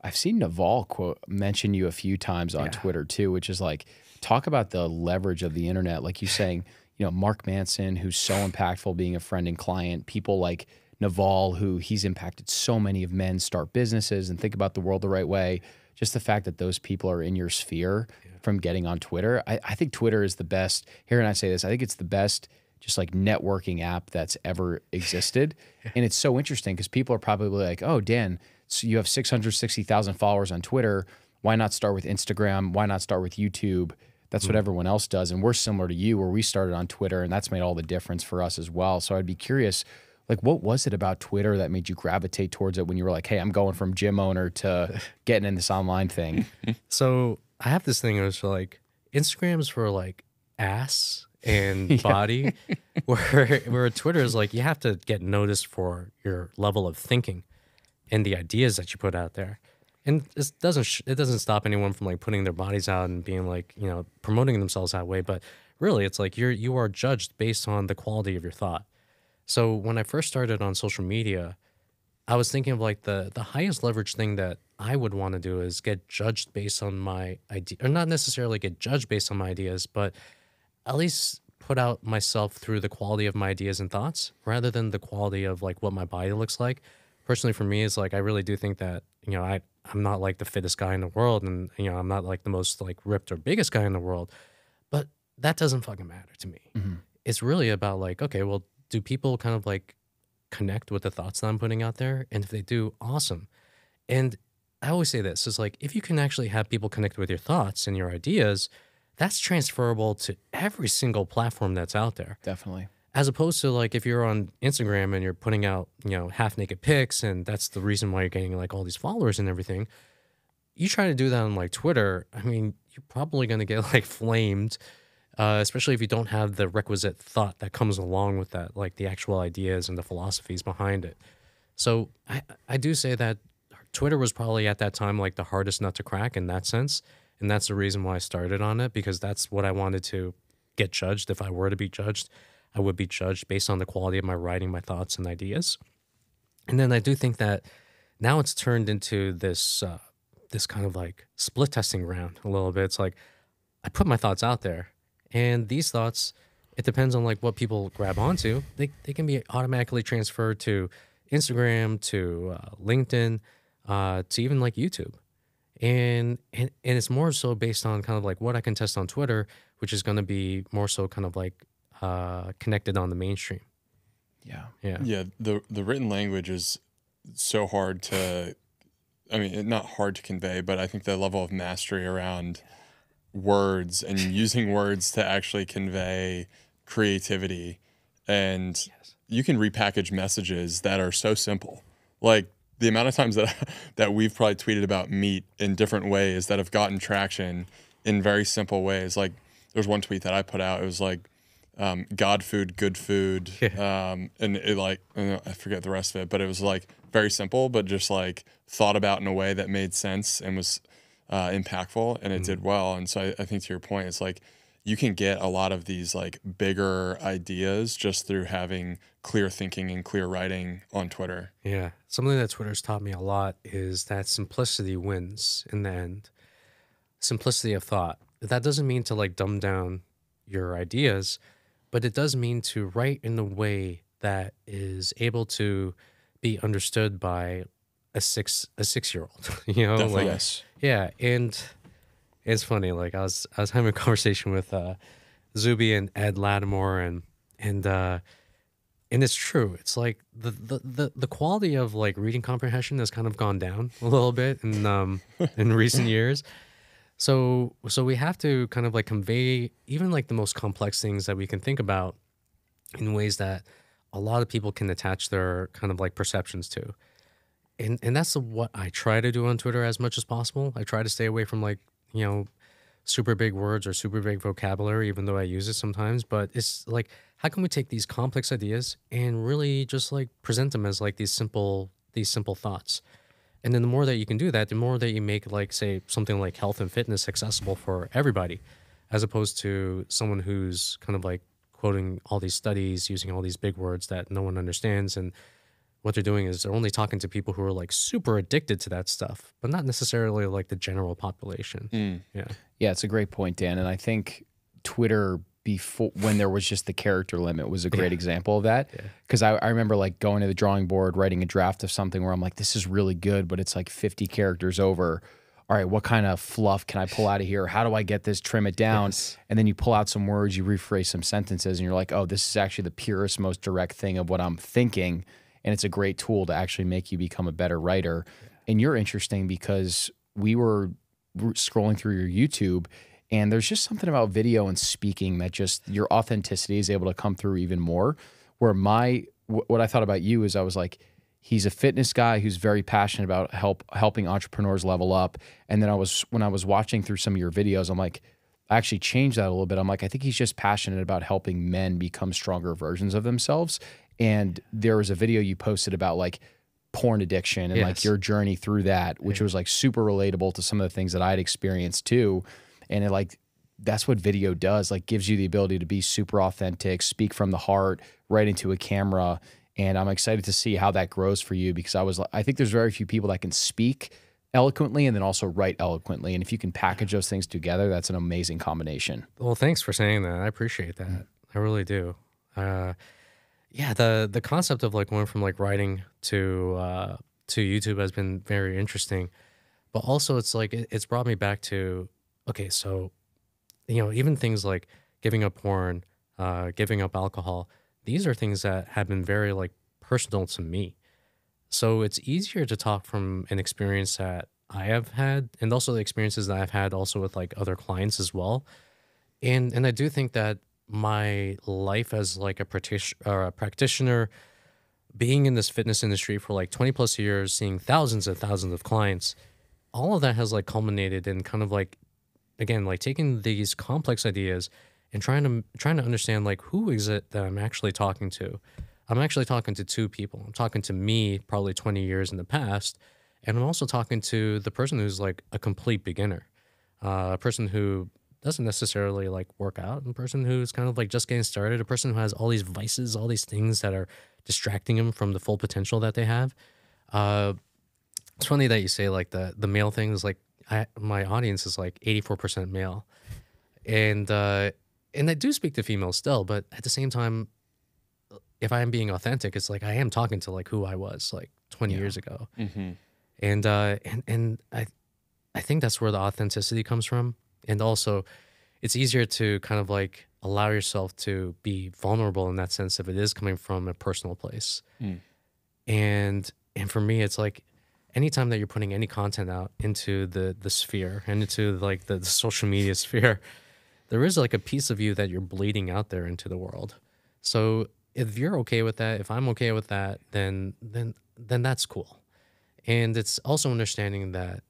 I've seen Naval quote mention you a few times on Yeah. Twitter too, which is like talk about the leverage of the internet. Like you saying, Mark Manson, who's so impactful, being a friend and client. People like Naval, who he's impacted so many of men start businesses and think about the world the right way. Just the fact that those people are in your sphere Yeah. from getting on Twitter. I think Twitter is the best. Here, and I say this, I think it's the best just like networking app that's ever existed. And it's so interesting because people are probably like, oh, Dan, so you have 660,000 followers on Twitter. Why not start with Instagram? Why not start with YouTube? That's what Mhm. everyone else does. And we're similar to you where we started on Twitter and that's made all the difference for us as well. So I'd be curious, like, what was it about Twitter that made you gravitate towards it when you were like, hey, I'm going from gym owner to getting in this online thing? So I have this thing. It was like Instagram's for like ass and Yeah. body, where Twitter is like you have to get noticed for your level of thinking and the ideas that you put out there. And it doesn't stop anyone from like putting their bodies out and being like, promoting themselves that way. But really, it's like you are judged based on the quality of your thought. So when I first started on social media, I was thinking of like the highest leverage thing that I would want to do is get judged based on my idea, or not necessarily get judged based on my ideas, but at least put out myself through the quality of my ideas and thoughts rather than the quality of like what my body looks like. Personally, for me, it's like I really do think that I'm not like the fittest guy in the world, and I'm not like the most like ripped or biggest guy in the world, but that doesn't fucking matter to me. Mhm. It's really about like, okay, well, do people kind of like connect with the thoughts that I'm putting out there? And if they do, awesome. And I always say this is like, if you can actually have people connect with your thoughts and your ideas, that's transferable to every single platform that's out there. Definitely. As opposed to like if you're on Instagram and you're putting out, half naked pics, and that's the reason why you're getting like all these followers and everything. You try to do that on like Twitter, I mean, you're probably going to get like flamed, especially if you don't have the requisite thought that comes along with that, like the actual ideas and the philosophies behind it. So I do say that Twitter was probably at that time like the hardest nut to crack in that sense. And that's the reason why I started on it, because that's what I wanted to get judged. If I were to be judged, I would be judged based on the quality of my writing, my thoughts, and ideas. And then I do think that now it's turned into this kind of like split testing ground a little bit. It's like I put my thoughts out there, and these thoughts, it depends on like what people grab onto. They can be automatically transferred to Instagram, to LinkedIn, to even like YouTube. And it's more so based on kind of like what I can test on Twitter, which is going to be more so kind of like connected on the mainstream. Yeah. Yeah. Yeah, the written language is so hard to, I mean, not hard to convey, but I think the level of mastery around words and using words to actually convey creativity, and Yes. you can repackage messages that are so simple. Like the amount of times that we've probably tweeted about meat in different ways that have gotten traction in very simple ways. Like there's one tweet that I put out. It was like, God food, good food. And it like, I forget the rest of it, but it was like very simple, but just like thought about in a way that made sense and was impactful, and it did well. And so I think to your point, it's like you can get a lot of these like bigger ideas just through having clear thinking and clear writing on Twitter. Yeah. Something that Twitter's taught me a lot is that simplicity wins in the end. Simplicity of thought. That doesn't mean to like dumb down your ideas, but it does mean to write in a way that is able to be understood by a 6-year-old. Definitely. Like Yes. yeah, and it's funny. Like I was having a conversation with Zuby and Ed Lattimore, and it's true. It's like the quality of like reading comprehension has kind of gone down a little bit in recent years. So we have to kind of like convey even like the most complex things that we can think about in ways that a lot of people can attach their kind of like perceptions to. And that's what I try to do on Twitter as much as possible. I try to stay away from like, super big words or super big vocabulary, even though I use it sometimes. But it's like, how can we take these complex ideas and really just like present them as like these simple thoughts? And then the more that you can do that, the more that you make like, say, something like health and fitness accessible for everybody, as opposed to someone who's kind of like quoting all these studies, using all these big words that no one understands. And what they're doing is they're only talking to people who are like super addicted to that stuff, but not necessarily like the general population. Yeah. Yeah, it's a great point, Dan. And I think Twitter before, when there was just the character limit, was a great example of that. Because I remember like going to the drawing board, writing a draft of something where I'm like, this is really good, but it's like 50 characters over. All right, what kind of fluff can I pull out of here? How do I get this, trim it down? And then you pull out some words, you rephrase some sentences, and you're like, oh, this is actually the purest, most direct thing of what I'm thinking. And it's a great tool to actually make you become a better writer. And you're interesting because we were scrolling through your YouTube, and there's just something about video and speaking that just your authenticity is able to come through even more. Where what I thought about you is I was like, he's a fitness guy who's very passionate about helping entrepreneurs level up. And then when I was watching through some of your videos, I'm like, I actually changed that a little bit. I'm like, I think he's just passionate about helping men become stronger versions of themselves. And there was a video you posted about like porn addiction and like your journey through that, which was like super relatable to some of the things that I'd experienced too. And it like, that's what video does, like gives you the ability to be super authentic, speak from the heart, right into a camera. And I'm excited to see how that grows for you, because I think there's very few people that can speak eloquently and then also write eloquently. And if you can package those things together, that's an amazing combination. Well, thanks for saying that. I appreciate that. I really do. Yeah, the concept of like going from like writing to YouTube has been very interesting. But also it's like it's brought me back to, okay, so even things like giving up porn, giving up alcohol, these are things that have been very like personal to me. So it's easier to talk from an experience that I have had, and also the experiences that I've had also with like other clients as well. And I do think that my life as like a practitioner, being in this fitness industry for like 20 plus years, seeing thousands and thousands of clients, all of that has like culminated in kind of like, again, like taking these complex ideas and trying to understand like who is it that I'm actually talking to. I'm actually talking to two people. I'm talking to me probably 20 years in the past, and I'm also talking to the person who's like a complete beginner, a person who doesn't necessarily like work out, and a person who's kind of like just getting started, a person who has all these vices, all these things that are distracting them from the full potential that they have. It's funny that you say like the male thing is like my audience is like 84% male, and I do speak to females still, but at the same time, if I am being authentic, it's like I am talking to like who I was like 20 years ago. And I think that's where the authenticity comes from. And also it's easier to kind of like allow yourself to be vulnerable in that sense if it is coming from a personal place. And for me, it's like anytime that you're putting any content out into the sphere and into like the social media sphere, there is like a piece of you that you're bleeding out there into the world. So if you're okay with that, if I'm okay with that, then that's cool. And it's also understanding that